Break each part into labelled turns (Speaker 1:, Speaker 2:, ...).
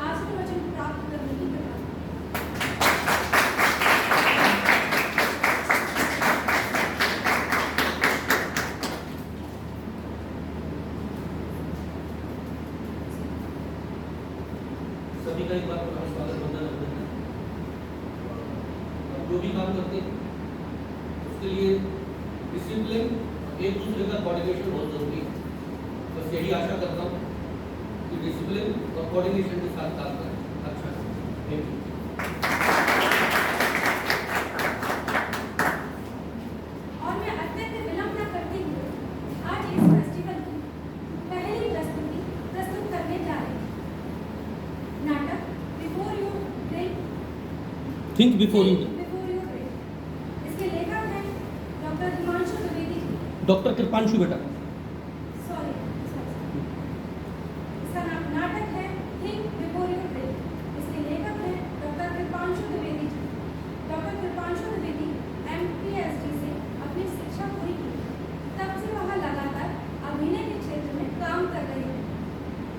Speaker 1: आशीर्वचन प्राप्त करने की कृपा।
Speaker 2: सभी का एक बार स्वागत वंदन अभिनंदन। जो भी काम करते हैं उसके लिए डिसिप्लिन, एक दूसरे का कोऑर्डिनेशन बहुत जरूरी है। बस यही आशा करता हूँ कि डिसिप्लिन और कोऑर्डिनेशन के साथ काम करें। अच्छा, थैंक यू।
Speaker 1: और मैं अत्यंत विलंब न करते हुए आज इस फेस्टिवल की पहली प्रस्तुति प्रस्तुत करने जा रही हूँ। नाटक before you drink,
Speaker 2: think before you.
Speaker 1: इसके लेखक हैं डॉक्टर हिमांशु द्विवेदी जी।
Speaker 2: डॉक्टर कृपांशु बेटा।
Speaker 1: सॉरी, इसका नाटक है थिंक बिफोर यू ड्रिंक। इसके लेखक हैं doctor कृपांशु Dwivedi ji. Doctor कृपांशु Dwivedi MPSD से अपनी शिक्षा पूरी की, तब से वह लगातार अभिनय के क्षेत्र में काम कर रहे हैं।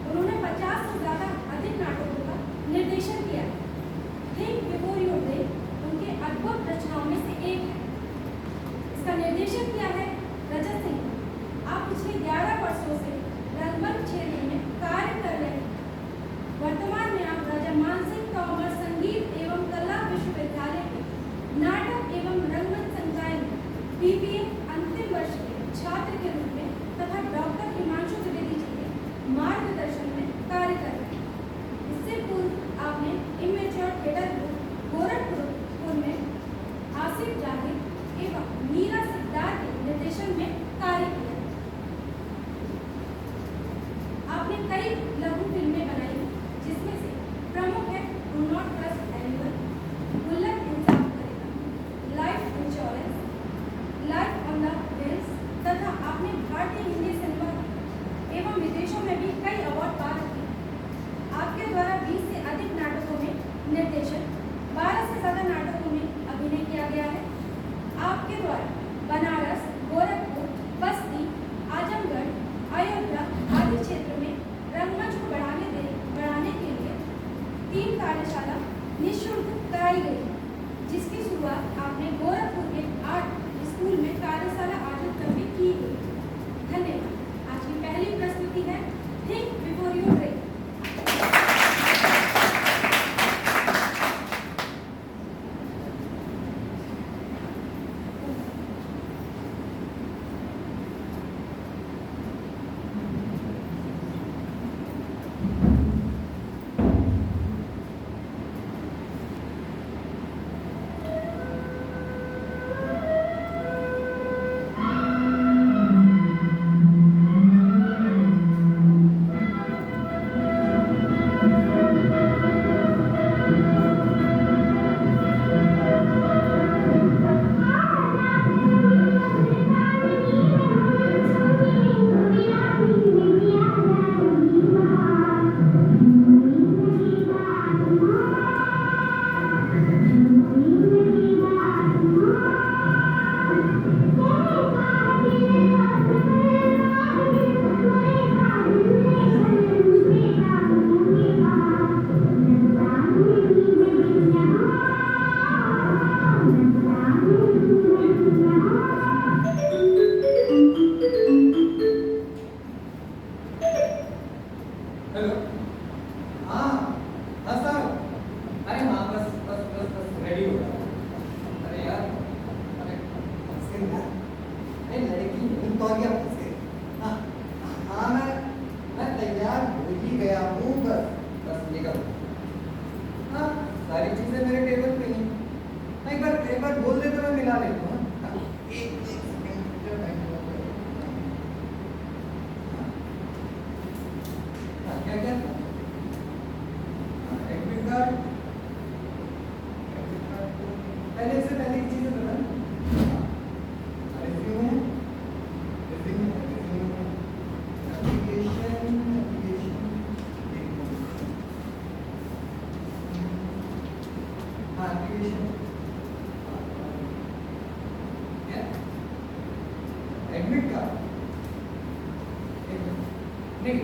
Speaker 1: उन्होंने 50 से ज़्यादा अधिक नाटकों का निर्देशन किया है। थिंक बिफोर यू ड्रिंक उनके अद्भुत रचनाओं में से एक है। इसका निर्देशन किया है रजत सिंह। आप पिछले 11 वर्षों से रंगमंच क्षेत्र में कार्य कर रहे हैं। वर्तमान में आप राजा मानसिंह तोमर संगीत एवं कला विश्वविद्यालय के नाटक एवं रंगमंच संकाय में BBA अंतिम वर्ष के छात्र के रूप में तथा डॉक्टर हिमांशु द्विवेदी जी के मार्गदर्शन में कार्य कर रहे हैं। इससे पूर्व आपने इमेच्योर थिएटर ग्रुप गोरखपुर में आसिफ जाहिद एवं मीरा सिकदार के निर्देशन में कार्य किया। आपने कई लघु फिल्में बनाई, जिसमें से प्रमुख है डू नॉट ट्रस्ट एनीवन, गुल्लक इंसाफ करेगा, life insurance, life on the wheels तथा आपने भारतीय हिंदी सिनेमा एवं विदेशों में भी कई अवार्ड पा रखे हैं। आपके द्वारा 20 से अधिक नाटकों में निर्देशन, 12 से ज़्यादा नाटकों में अभिनय किया गया है। आपके द्वारा बनारस, गोरखपुर, बस्ती, आजमगढ़, अयोध्या आदि क्षेत्र में रंगमंच को बढ़ाने के लिए 3 कार्यशाला निःशुल्क कराई गई, जिसकी शुरुआत आपने गोरखपुर के आर्ट स्कूल में कार्यशाला आयोजित करके की गई। धन्यवाद। आज की पहली प्रस्तुति है think before you drink.
Speaker 3: Hello. हाँ हाँ सर। अरे हाँ, बस रेडी हो गया। अरे यार, अरे फंस गई यार। अरे लड़की नहीं तो क्या फंस गई। हाँ हाँ, मैं तैयार हो ही गया हूँ। बस निकल। हाँ, सारी चीजें मेरे टेबल पे ही। एक बार बोल दे तो मैं मिला लेता हूँ। एक सेकंड। क्या क्या एडमिट कार्ड पहले से पहले की चीजें बता। रिज्यूमे एप्लीकेशन हाँ एप्लीकेशन क्या एडमिट कार्ड नहीं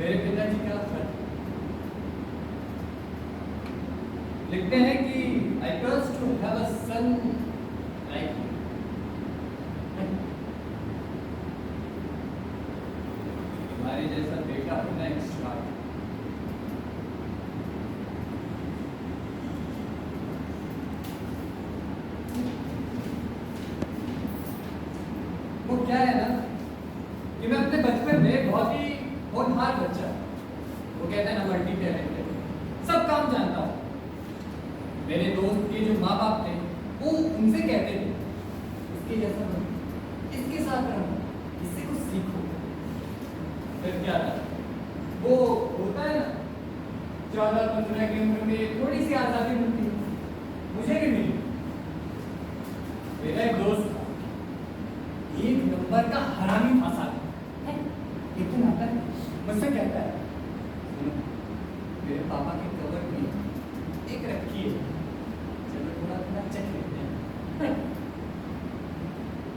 Speaker 3: मेरे पिताजी का खत लिखते हैं कि I trust to have a son like you. तुम्हारे जैसा बेटा होना एक्स्ट्रा। वो क्या है ना कि मैं अपने बचपन में बहुत ही होनहार बच्चा, वो कहता है ना मल्टी टैलेंटेड, सब काम जानता हूँ। मेरे दोस्त के जो माँ बाप थे वो उनसे कहते थे इसके जैसा बनो, इसके साथ रहो, इससे कुछ सीखो। फिर क्या था, वो होता है ना 14-15 की उम्र में थोड़ी सी आज़ादी मिलती है, मुझे भी मिली। मेरा एक दोस्त था, एक नंबर का हरामी फंसा है। एक दिन आता है मुझसे कहता है सुनो, मेरे पापा के कवर में एक रखी है, चलो थोड़ा थोड़ा चेक लेते हैं।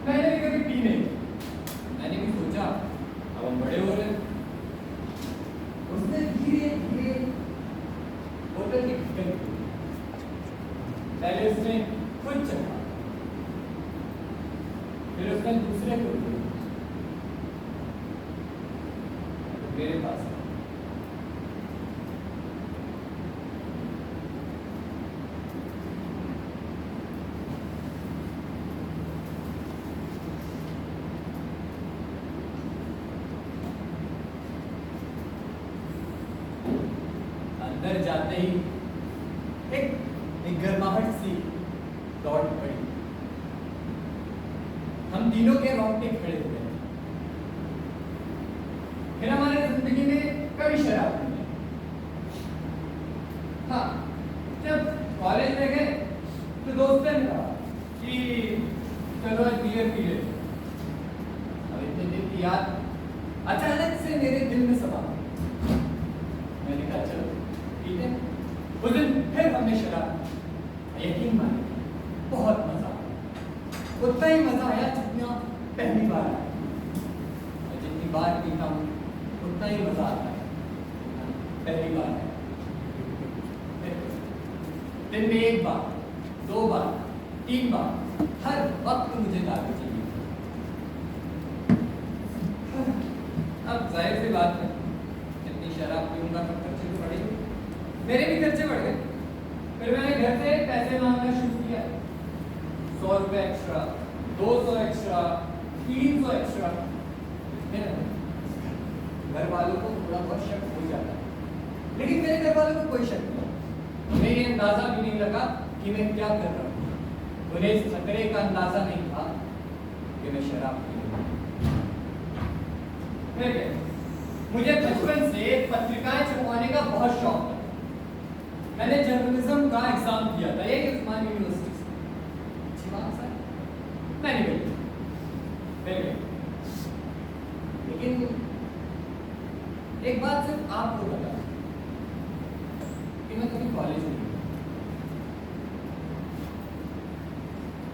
Speaker 3: मैंने भी कभी पी नहीं, मैंने भी सोचा अब हम बड़े हो रहे हैं। उसने धीरे धीरे बोतल की ढक्कन खोली। पहले उसने खुद चखा, फिर उसने दूसरे को दिया, मेरे पास अंदर जाते ही एक गर्माहट सी दौड़ पड़ी। हम तीनों के रोंगटे खड़े हो गए। फिर हमारे जिंदगी में कभी शराब नहीं। हाँ, जब कॉलेज में गए तो दोस्तों ने कहा कि चलो आज बियर पी लेते। अब इतने दिन की याद अचानक से मेरे दिल में समा। मैंने कहा चलो ठीक है। उस दिन फिर हमने शराब, यकीन मानिए बहुत मजा आया। उतना ही मजा आया जितना पहली बार आया, और जितनी बार पीता हूँ उतना ही मजा आता है पहली बार है। दिन में एक बार, 2 बार, 3 बार, हर वक्त मुझे दारू चाहिए। अब जाहिर सी बात है, जितनी शराब पीऊंगा तो खर्चे तो बढ़ेंगे। मेरे भी खर्चे बढ़ गए। फिर मैंने घर से पैसे मांगना शुरू किया। 100 रुपये एक्स्ट्रा, 200 एक्स्ट्रा, 300 एक्स्ट्रा। घर वालों को थोड़ा बहुत शक हो जाता है, लेकिन मेरे घर वालों को कोई शक नहीं। उन्हें ये अंदाजा भी नहीं लगा कि मैं क्या कर रहा हूँ। उन्हें इस खतरे का अंदाजा नहीं था कि मैं शराब पी रहा हूँ। मुझे बचपन से पत्रिकाएं छपवाने का बहुत शौक था। मैंने जर्नलिज्म का एग्जाम दिया था, यही उस्मान यूनिवर्सिटी से। अच्छी मार्क्स आए, मैंने गई। लेकिन एक बात सिर्फ आपको बता कि मैं कभी कॉलेज नहीं गया,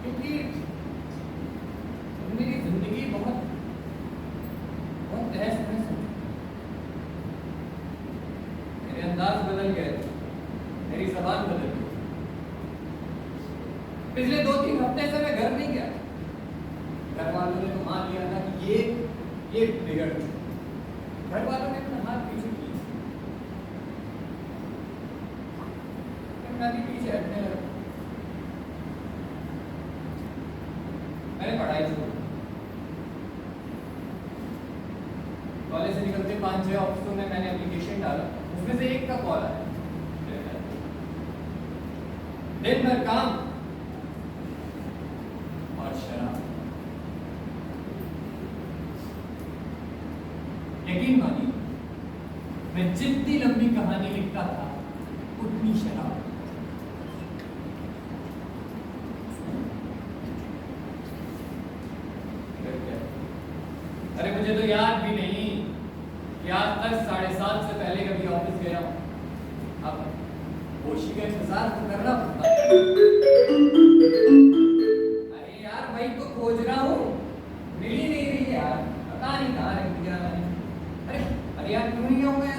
Speaker 3: क्योंकि मेरी जिंदगी बहुत तहस नहस हो चुकी। मेरे अंदाज बदल गए, मेरी जबान बदल गई। पिछले 2-3 हफ्ते से मैं घर नहीं गया। घर वालों ने तो मान लिया था कि ये बिगड़ चुका। घर वालों ने अपना हाथ पीछे किया, मैं भी पीछे हटने लगा। मैंने पढ़ाई छोड़ी। कॉलेज से निकलते 5-6 ऑफिसों में मैंने एप्लीकेशन डाला, उसमें से एक का कॉल आया। दिन भर काम और शराब। यकीन मानिए, मैं जितनी लंबी कहानी लिखता था उतनी शराब। अरे मुझे तो याद भी नहीं कि आज तक 7:30 से पहले कभी ऑफिस गया हूं। अब होशी का इंतजार तो करना पड़ता है। अरे यार भाई तो खोज रहा हूँ, मिल ही नहीं रही यार, पता नहीं कहाँ रख दिया मैंने। अरे यार क्यों नहीं आऊंगा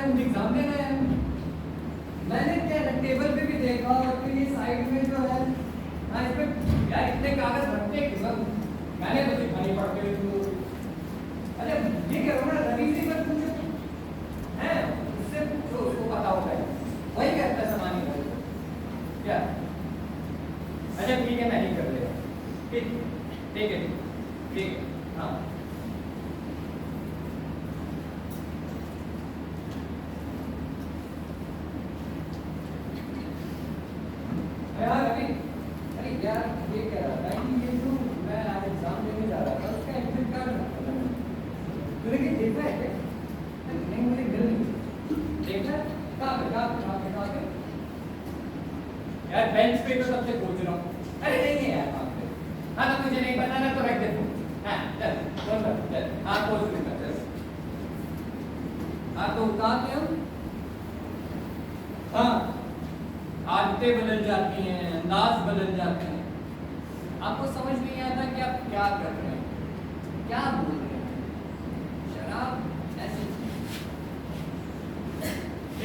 Speaker 3: मैंने तो दिखानी पड़ते हुए तुमको। अरे ये करो ना, रवि से मत पूछो, हैं उससे पूछो, उसको पता होगा, वही कहता है सामान्य भाई क्या। अच्छा ठीक है, मैं ही कर लेगा, ठीक ठीक है, ठीक है, हाँ। यार अभी, अरे यार ये कह रहा था कि ये जो मैं आज एग्जाम देने जा रहा था उसका एग्जिट कार्ड तूने क्या देखा है क्या? नहीं मुझे मिल नहीं देखा, कहाँ पे यार बेंच पे तो सबसे पूछ रहा हूँ। अरे नहीं है यार वहाँ पे। हाँ तो मुझे नहीं पता ना, तो रख दे फोन। हाँ चल फोन रख, चल हाँ पोस्ट में कर, चल हाँ तो कहाँ थे हम? हाँ आदतें बदल जाती हैं, अंदाज बदल जाते हैं, आपको समझ नहीं आता कि आप क्या कर रहे हैं, क्या बोल रहे हैं। शराब ऐसी चीज।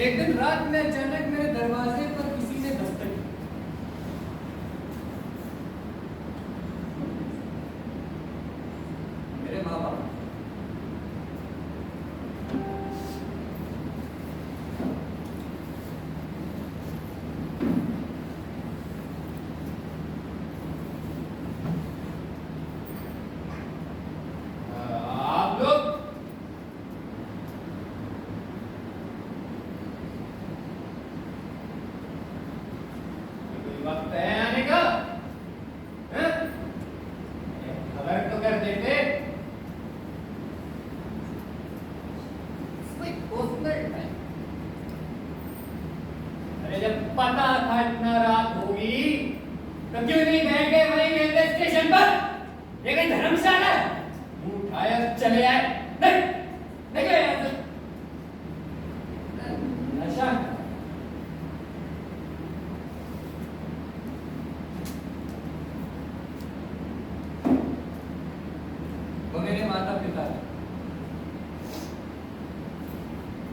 Speaker 3: एक दिन रात में अचानक मेरे दरवाजे पर किसी ने दस्तक की। मेरे माँ बाप। आप लोग वक्त है आने का, हैं? खबर तो कर देते। Personal time. अरे जब पता था इतना रात होगी तो क्यों नहीं बैठ गए वहीं रेलवे स्टेशन पर? ये कहीं धर्मशाला है? मुंह उठाया चले आए। नहीं नहीं गए यहाँ से। नशा वो मेरे माता पिता हैं,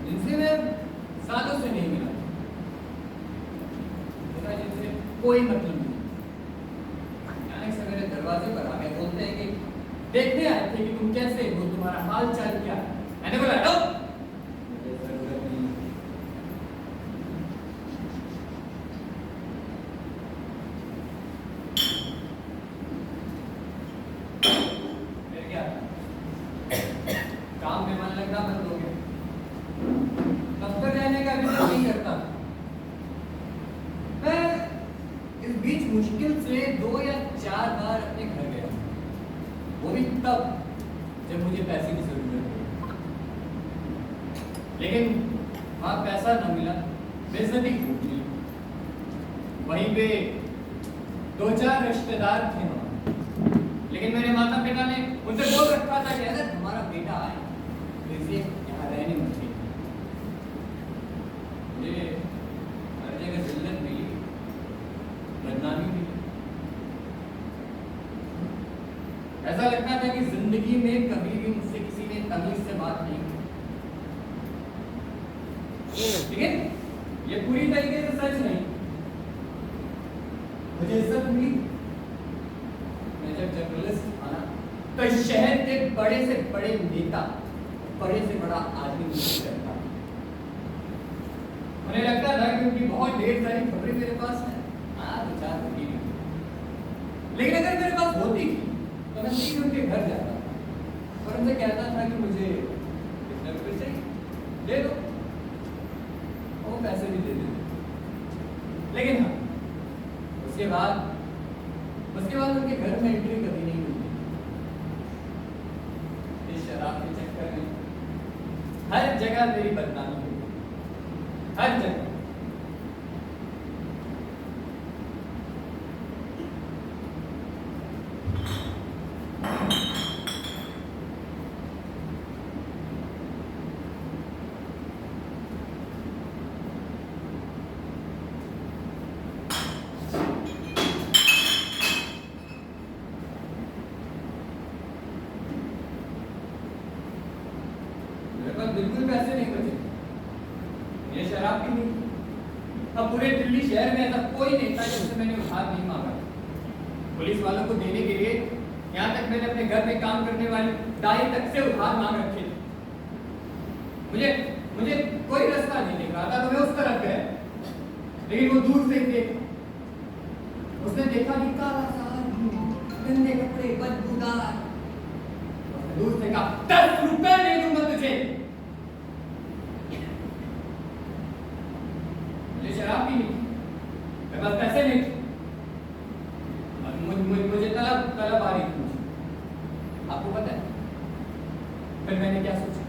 Speaker 3: जिनसे मैं सालों से नहीं मिला, मेरा जिनसे कोई मतलब नहीं। अचानक से मेरे दरवाजे पर आ गए, बोलते हैं कि देखने आए थे कि तुम कैसे हो, तुम्हारा हाल चाल क्या है। मैंने बोला लो, मुझे जरूरत नहीं। फिर क्या, काम में मन लगना बंद हो गया, दफ्तर जाने का भी दिल नहीं करता। मैं इस बीच मुश्किल से 2 या 4 बार अपने घर गया, वो भी तब जब मुझे पैसे की जरूरत थी, लेकिन वहां पैसा न मिला, बेइज्जती खूब मिली। वहीं पे 2-4 रिश्तेदार थे वहां, लेकिन मेरे माता पिता ने उनसे बोल रखा था कि अगर हमारा बेटा आए तो इसे यहाँ रहने मत दीजिए। मुझे हर जगह जिल्लत मिली, बदनामी मिली। ऐसा लगता था कि जिंदगी में कभी भी मुझसे किसी ने तमीज से बात नहीं की। लेकिन ये पूरी तरीके से सच नहीं। मुझे इज्जत मिली, मैं जब जर्नलिस्ट था ना, तो इस शहर के बड़े से बड़े नेता, बड़े से बड़ा आदमी मुझसे डरता। मुझे लगता था कि उनकी बहुत ढेर सारी खबरें मेरे पास हैं, हाँ 2-4 होती नहीं, लेकिन अगर मेरे पास होती थी तो मैं सीधे उनके घर जाता था और उनसे कहता था कि मुझे कितने रुपए चाहिए, दे दो, वो पैसे भी दे देते। लेकिन हाँ उसके बाद उनके घर में एंट्री कभी नहीं हुई। इस शराब के चक्कर में हर जगह मेरी बदनामी हुई, हर जगह। बिल्कुल पैसे नहीं बचे, ये शराब भी नहीं। अब पूरे दिल्ली शहर में ऐसा कोई नहीं था जिससे मैंने उधार नहीं मांगा। पुलिस वालों को देने के लिए यहाँ तक मैंने अपने घर में काम करने वाली दाई तक से उधार मांग रखे थे। मुझे मुझे कोई रास्ता नहीं दिख रहा था, तो मैं उस तरफ गया, लेकिन वो दूर से ही देखा। उसने देखा कि काला सा आदमी, गंदे कपड़े, बदबूदार। उसने दूर से कहा, 10 रुपए दे दूंगा तुझे। मुझे शराब पीनी, मेरे पास पैसे नहीं थे। मुझे तलब आ रही थी। आपको पता है फिर मैंने क्या सोचा?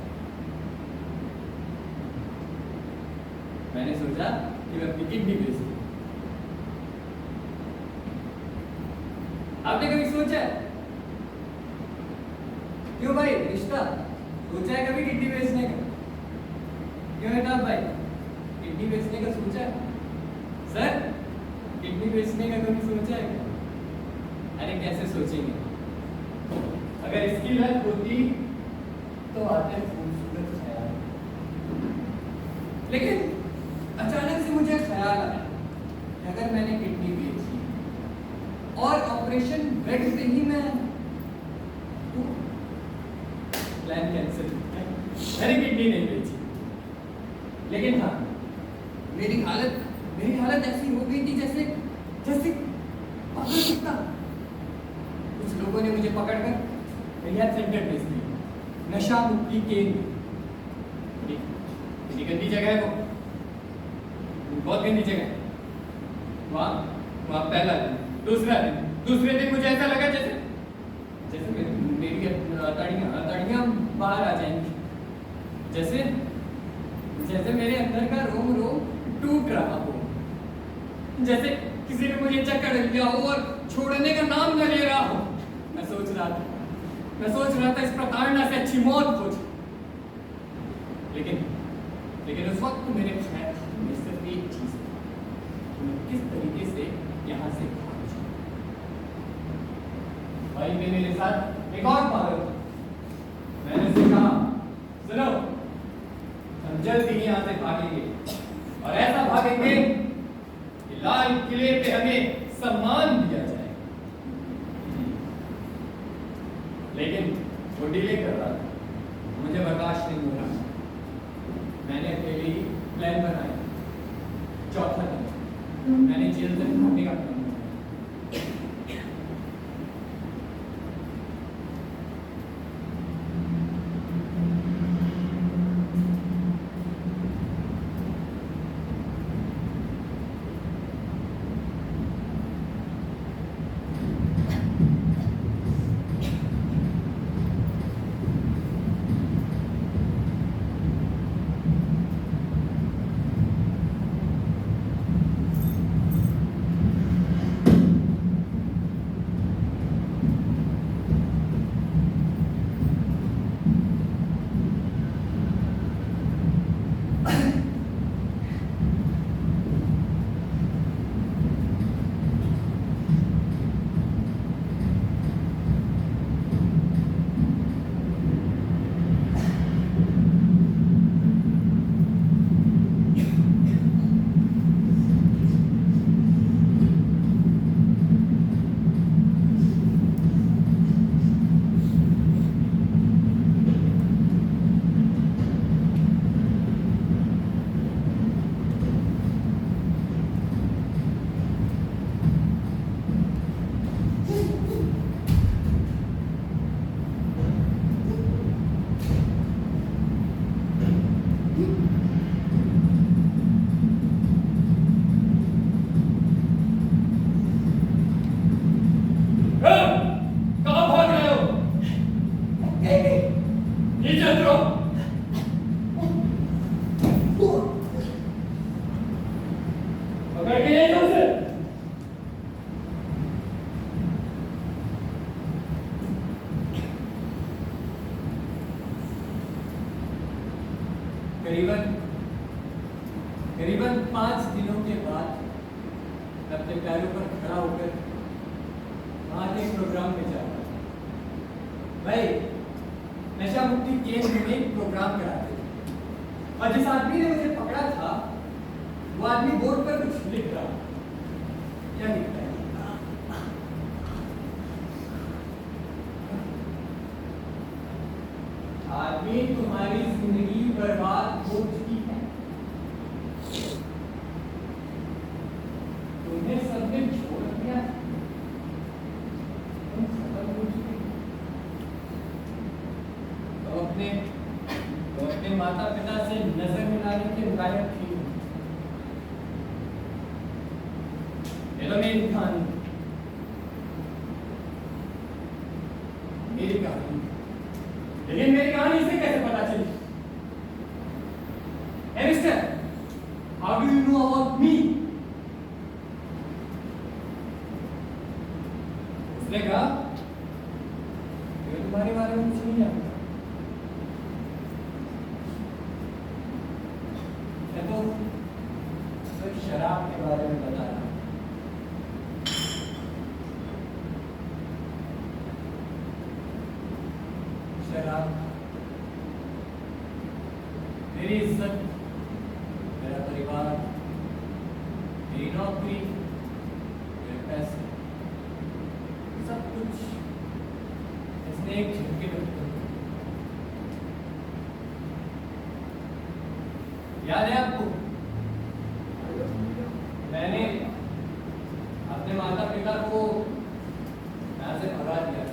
Speaker 3: मैंने सोचा कि मैं अपनी किडनी बेच दूं। आपने कभी सोचा है? क्यों भाई, रिश्ता सोचा है कभी किडनी बेचने का? क्यों है भाई, किडनी बेचने का सोचा है? सर, किडनी बेचने का कभी सोचा है? अरे कैसे सोचेंगे? अगर इसकी लत होती तो आते खूबसूरत ख्याल। लेकिन अचानक से मुझे ख्याल आया कि अगर मैंने किडनी बेची और ऑपरेशन बेड पे ही मैं तो प्लान कैंसिल। मैंने किडनी नहीं बेची, लेकिन हाँ मेरी हालत ऐसी हो गई थी जैसे पागल कुत्ता। कुछ लोगों ने मुझे पकड़कर रिहैब सेंटर भेज दिया, नशा मुक्ति केंद्र। कितनी गंदी जगह है वो, बहुत गंदी जगह है। वहाँ पहला दिन, दूसरे दिन मुझे ऐसा लगा जैसे मेरी हथेलियाँ बाहर आ जाएंगी, जैसे मेरे अंदर का रोम टूट रहा हो, जैसे किसी ने मुझे चक्कर लिया हो और छोड़ने का नाम न ले रहा हो। मैं सोच रहा था इस प्रताड़ना से अच्छी मौत खोज। लेकिन उस वक्त मेरे ख्याल में सिर्फ एक चीज थी, मैं किस तरीके से यहाँ से भाग जाऊं। भाई ने मेरे साथ एक और पागल था। मैंने उससे कहा, सुनो, हम जल्द ही यहाँ से भागेंगे और ऐसा भागेंगे कि लाल किले पे हमें सम्मान दिया जाए। लेकिन वो डिले कर रहा था, मुझे बर्दाश्त नहीं हो रहा। मैंने अकेले ही प्लान बनाया। चौथा दिन मैंने जेल से भागने का प्लान बनाया। करीबन 5 दिनों के बाद मैं अपने पैरों पर खड़ा होकर वहां के प्रोग्राम में जा रहा था। भाई नशा मुक्ति केंद्र में एक प्रोग्राम कराते थे और जिस आदमी ने मुझे पकड़ा था वो आदमी बोर्ड पर कुछ लिख रहा था। क्या लिखता है? तुम्हारी जिंदगी बर्बाद हो चुकी है। तुम्हें सबने छोड़ दिया, तुम खत्म हो चुके हो। तो अपने माता पिता से नजर मिलाने के लायक थी। ये लो मेरी कहानी, मेरी कहानी। लेकिन मेरी कहानी इसे कैसे पता चली? Hey mister, how do you know about me? उसने कहा, मैं तुम्हारे बारे में कुछ नहीं जानता। मैं तो शराब के बारे में बता रहा हूँ। शराब मेरी इज्जत, मेरा परिवार, मेरी नौकरी, मेरे पैसे, सब कुछ इसने एक झटके में खत्म कर दिया। याद है आपको? मैंने अपने माता पिता को यहाँ से भगा दिया।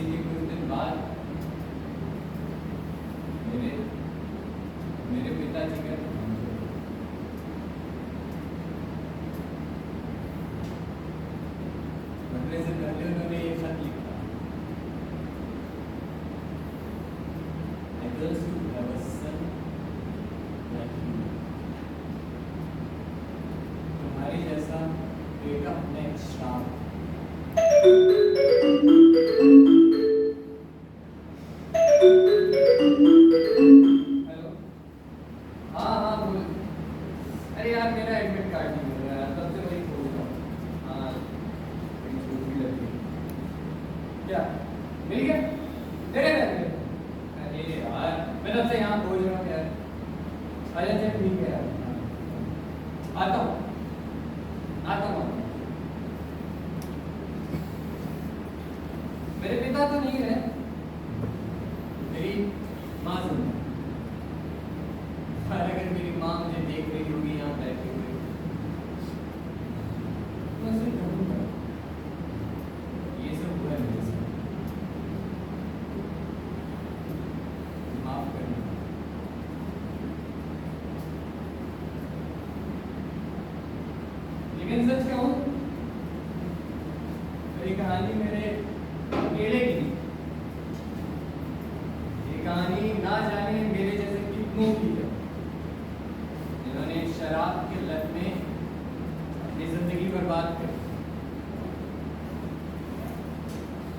Speaker 3: कुछ दिन बाद मेरे पिताजी का मरने से पहले उन्होंने ये खत लिखा, I thirst to have a son like you. तुम्हारी जैसा बेटा अपने श्राप। हेलो, हाँ बोल। अरे यार मेरा एडमिट कार्ड नहीं मिल रहा है, तब से वही खोज रहा हूँ। हाँ मेरी छुट्टी लग गई। क्या मिल गया? दे दे। अरे यार मैं तब से यहाँ खोज रहा हूँ यार। अच्छा चल ठीक है यार, आता हूँ। मेरे पिता तो नहीं है, मेरी माँ सुन। अगर मेरी माँ मुझे देख रही होगी यहाँ बैठे हुए, तो मैं उसे कहूँगा ये सब हुआ है मेरे साथ, माफ करना। लेकिन सच कहूँ, मेरी कहानी मेरे अकेले की नहीं। ये कहानी ना जाने मेरे जैसे कितनों की है, जिन्होंने शराब के लत में अपनी जिंदगी बर्बाद कर दी।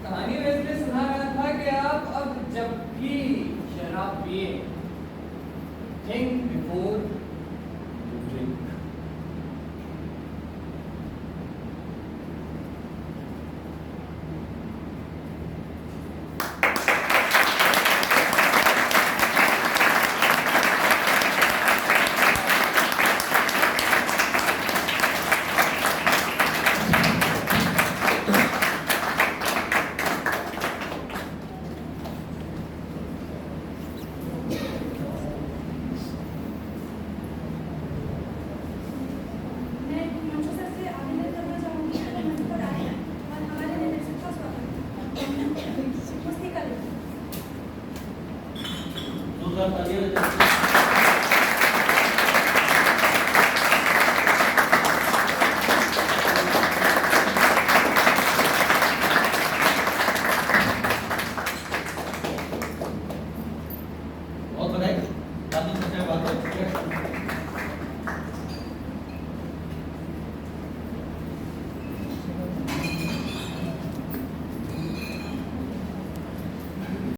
Speaker 3: कहानी में इसलिए सुना रहा था कि आप अब जब भी शराब पिए, थिंक बिफोर यू ड्रिंक।
Speaker 1: मैं मंचू सर से आवेदन करना चाहूँगी कि वो मंच पर आए और हमारे निर्देशक का स्वागत करें। पुस्तिका लें।
Speaker 2: दूसरा तालियां